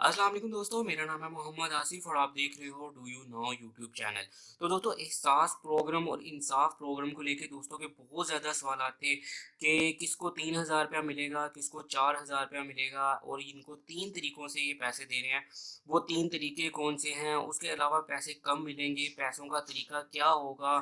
अस्सलाम वालेकुम दोस्तों, मेरा नाम है मोहम्मद आसिफ और आप देख रहे हो do you know YouTube channel. तो दोस्तों, एहसास प्रोग्राम और इंसाफ प्रोग्राम को लेके दोस्तों के बहुत ज़्यादा सवाल थे कि किसको 3,000 रुपया मिलेगा, किसको 4,000 रुपया मिलेगा और इनको 3 तरीक़ों से ये पैसे दे रहे हैं। वो 3 तरीके कौन से हैं? उसके अलावा पैसे कब मिलेंगे, पैसों का तरीका क्या होगा,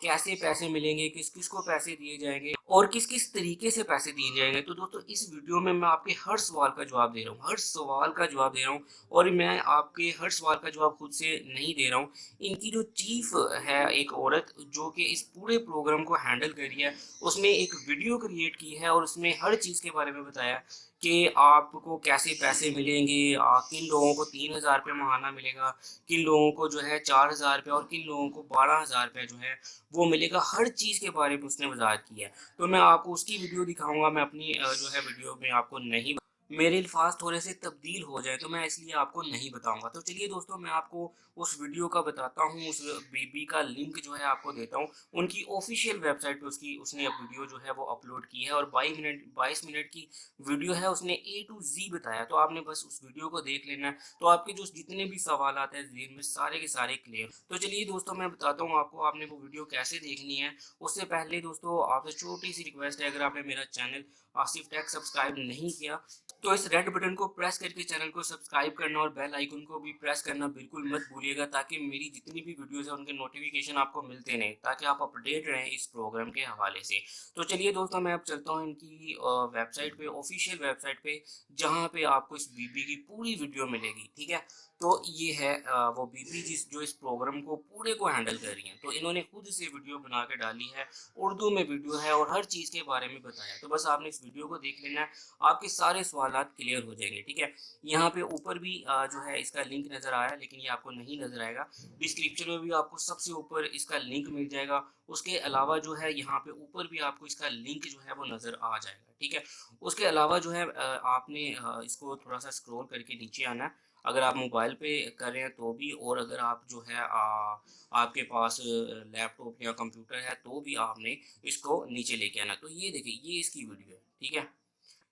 कैसे पैसे मिलेंगे, किस किस को पैसे दिए जाएंगे और किस किस तरीके से पैसे दिए जाएंगे। तो दोस्तों, इस वीडियो में मैं आपके हर सवाल का जवाब दे रहा हूँ, हर सवाल का जवाब दे रहा हूँ और मैं आपके हर सवाल का जवाब खुद से नहीं दे रहा हूँ। इनकी जो चीफ है एक औरत जो कि इस पूरे प्रोग्राम को हैंडल कर रही है, उसने एक वीडियो क्रिएट की है और उसमें हर चीज़ के बारे में बताया कि आपको कैसे पैसे मिलेंगे, किन लोगों को 3,000 रुपये महाना मिलेगा, किन लोगों को जो है 4,000 रुपये और किन लोगों को 12,000 रुपये जो है वो मिलेगा। हर चीज़ के बारे में उसने वजाहत की है। तो मैं आपको उसकी वीडियो दिखाऊंगा। मैं अपनी जो है वीडियो में आपको नहीं, मेरे अल्फाज थोड़े से तब्दील हो जाए तो मैं इसलिए आपको नहीं बताऊंगा। तो चलिए दोस्तों, मैं आपको उस वीडियो का बताता हूँ, उस बीबी का लिंक जो है आपको देता हूँ। उनकी ऑफिशियल वेबसाइट पे उसने अब वीडियो जो है वो अपलोड की है और 22 मिनट की वीडियो है। उसने ए टू जी बताया, तो आपने बस उस वीडियो को देख लेना है, तो आपके जो जितने भी सवाल आते हैं ज़हन में सारे के सारे क्लियर। तो चलिए दोस्तों, मैं बताता हूँ आपको आपने वो वीडियो कैसे देखनी है। उससे पहले दोस्तों, आपसे छोटी सी रिक्वेस्ट है, अगर आपने मेरा चैनल आसिफ टेक सब्सक्राइब नहीं किया तो इस रेड बटन को प्रेस करके चैनल को सब्सक्राइब करना और बेल आइकन को भी प्रेस करना बिल्कुल मत भूलिएगा, ताकि मेरी जितनी भी वीडियोस है उनके नोटिफिकेशन आपको मिलते रहें, ताकि आप अपडेट रहें इस प्रोग्राम के हवाले से। तो चलिए दोस्तों, मैं अब चलता हूँ इनकी वेबसाइट पे, ऑफिशियल वेबसाइट पे, जहाँ पे आपको इस बीबी की पूरी वीडियो मिलेगी। ठीक है, तो ये है वो बीबी जो इस प्रोग्राम को पूरे को हैंडल कर रही हैं। तो इन्होंने खुद से वीडियो बना के डाली है, उर्दू में वीडियो है और हर चीज़ के बारे में बताया। तो बस आपने इस वीडियो को देख लेना है, आपके सारे सवालात क्लियर हो जाएंगे। ठीक है, यहाँ पे ऊपर भी जो है इसका लिंक नज़र आया, लेकिन ये आपको नहीं नज़र आएगा। डिस्क्रिप्शन में भी आपको सबसे ऊपर इसका लिंक मिल जाएगा। उसके अलावा जो है यहाँ पे ऊपर भी आपको इसका लिंक जो है वो नज़र आ जाएगा। ठीक है, उसके अलावा जो है आपने इसको थोड़ा सा स्क्रॉल करके नीचे आना है। अगर आप मोबाइल पे कर रहे हैं तो भी, और अगर आप जो है आपके पास लैपटॉप या कंप्यूटर है तो भी आपने इसको नीचे लेके आना। तो ये देखिए, ये इसकी वीडियो है। ठीक है,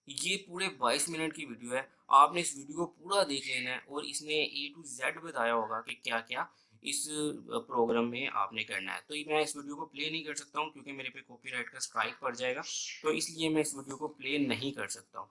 ये पूरे 22 मिनट की वीडियो है। आपने इस वीडियो को पूरा देख लेना है और इसने ए टू जेड बताया होगा कि क्या-क्या इस प्रोग्राम में आपने करना है। तो ये मैं इस वीडियो को प्ले नहीं कर सकता हूँ क्योंकि मेरे पे कॉपीराइट का स्ट्राइक पड़ जाएगा, तो इसलिए मैं इस वीडियो को प्ले नहीं कर सकता हूँ।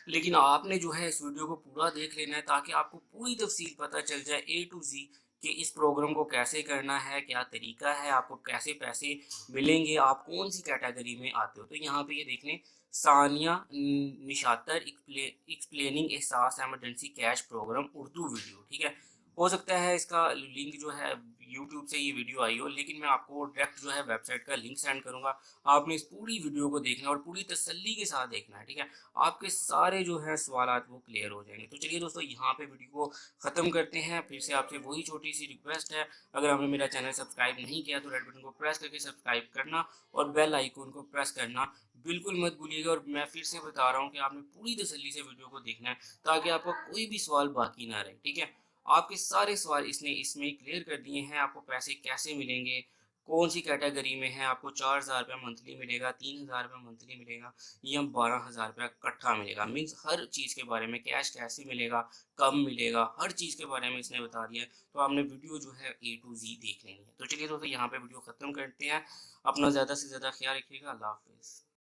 लेकिन आपने जो है इस वीडियो को पूरा देख लेना है, ताकि आपको पूरी तफ़सील पता चल जाए ए टू ज़ी कि इस प्रोग्राम को कैसे करना है, क्या तरीका है, आपको कैसे पैसे मिलेंगे, आप कौन-सी कैटेगरी में आते हो। तो यहाँ पे ये देख लें, Sania Nishtar explaining Ehsaas emergency cash program Urdu video. ठीक है, हो सकता है इसका लिंक जो है यूट्यूब से ये वीडियो आई हो, लेकिन मैं आपको डायरेक्ट जो है वेबसाइट का लिंक सेंड करूँगा। आपने इस पूरी वीडियो को देखना है और पूरी तसल्ली के साथ देखना है। ठीक है, आपके सारे जो हैं सवालात वो क्लियर हो जाएँगे। तो चलिए दोस्तों, यहाँ पे वीडियो को ख़त्म करते हैं। फिर से आपसे वही छोटी-सी रिक्वेस्ट है, अगर आपने मेरा चैनल सब्सक्राइब नहीं किया तो रेड बटन को प्रेस करके सब्सक्राइब करना और बेल आइकन को प्रेस करना बिल्कुल मत भूलिएगा। और मैं फिर से बता रहा हूँ कि आपने पूरी तसल्ली से वीडियो को देखना है, ताकि आपका कोई भी सवाल बाकी ना रहे। ठीक है, आपके सारे सवाल इसने इसमें क्लियर कर दिए हैं। आपको पैसे कैसे मिलेंगे, कौन सी कैटेगरी में है, आपको 4,000 रुपया मंथली मिलेगा, 3,000 रुपया मंथली मिलेगा या 12,000 रुपया इकट्ठा मिलेगा। मीन्स हर चीज़ के बारे में, कैश कैसे मिलेगा, कब मिलेगा, हर चीज़ के बारे में इसने बता दिया है। तो आपने वीडियो जो है ए टू जी देख लेनी है। तो चलिए दोस्तों, यहाँ पे वीडियो ख़त्म करते हैं। अपना ज़्यादा से ज़्यादा ख्याल रखिएगा। अल्लाह हाफ़िज़।